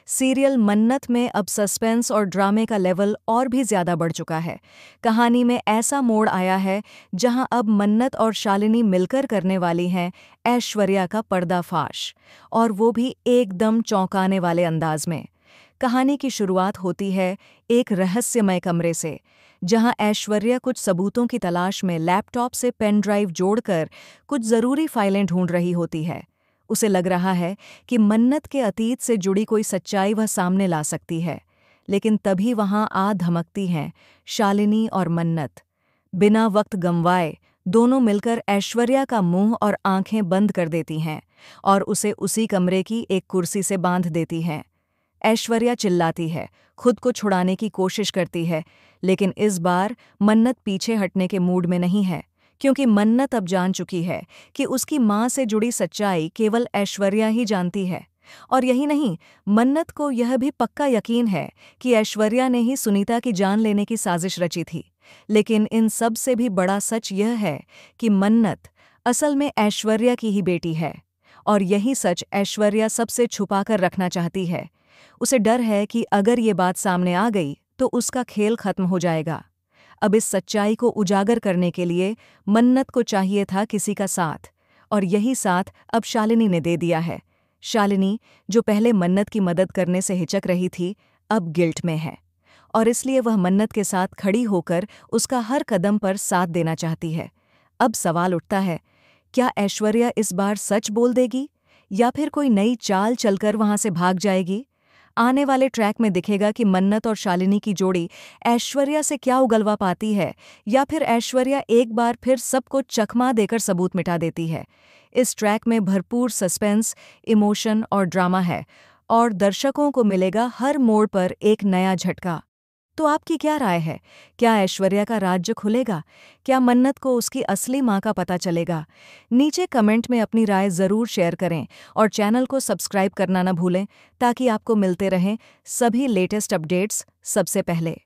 Serial मन्नत में अब सस्पेंस और ड्रामे का लेवल और भी ज्यादा बढ़ चुका है। कहानी में ऐसा मोड़ आया है जहां अब मन्नत और शालिनी मिलकर करने वाली हैं ऐश्वर्या का पर्दाफाश, और वो भी एकदम चौंकाने वाले अंदाज में। कहानी की शुरुआत होती है एक रहस्यमय कमरे से, जहां ऐश्वर्या कुछ सबूतों की तलाश में लैपटॉप से पेन ड्राइव जोड़कर कुछ ज़रूरी फाइलें ढूंढ रही होती है। उसे लग रहा है कि मन्नत के अतीत से जुड़ी कोई सच्चाई वह सामने ला सकती है, लेकिन तभी वहां आ धमकती हैं शालिनी और मन्नत। बिना वक्त गंवाए दोनों मिलकर ऐश्वर्या का मुंह और आंखें बंद कर देती हैं और उसे उसी कमरे की एक कुर्सी से बांध देती हैं। ऐश्वर्या चिल्लाती है, खुद को छुड़ाने की कोशिश करती है, लेकिन इस बार मन्नत पीछे हटने के मूड में नहीं है, क्योंकि मन्नत अब जान चुकी है कि उसकी मां से जुड़ी सच्चाई केवल ऐश्वर्या ही जानती है। और यही नहीं, मन्नत को यह भी पक्का यकीन है कि ऐश्वर्या ने ही सुनीता की जान लेने की साजिश रची थी। लेकिन इन सब से भी बड़ा सच यह है कि मन्नत असल में ऐश्वर्या की ही बेटी है, और यही सच ऐश्वर्या सबसे छुपाकर रखना चाहती है। उसे डर है कि अगर ये बात सामने आ गई तो उसका खेल खत्म हो जाएगा। अब इस सच्चाई को उजागर करने के लिए मन्नत को चाहिए था किसी का साथ, और यही साथ अब शालिनी ने दे दिया है। शालिनी, जो पहले मन्नत की मदद करने से हिचक रही थी, अब गिल्ट में है, और इसलिए वह मन्नत के साथ खड़ी होकर उसका हर कदम पर साथ देना चाहती है। अब सवाल उठता है, क्या ऐश्वर्या इस बार सच बोल देगी या फिर कोई नई चाल चलकर वहां से भाग जाएगी? आने वाले ट्रैक में दिखेगा कि मन्नत और शालिनी की जोड़ी ऐश्वर्या से क्या उगलवा पाती है, या फिर ऐश्वर्या एक बार फिर सबको चकमा देकर सबूत मिटा देती है। इस ट्रैक में भरपूर सस्पेंस, इमोशन और ड्रामा है, और दर्शकों को मिलेगा हर मोड़ पर एक नया झटका। तो आपकी क्या राय है? क्या ऐश्वर्या का राज्य खुलेगा? क्या मन्नत को उसकी असली मां का पता चलेगा? नीचे कमेंट में अपनी राय ज़रूर शेयर करें, और चैनल को सब्सक्राइब करना न भूलें, ताकि आपको मिलते रहें सभी लेटेस्ट अपडेट्स सबसे पहले।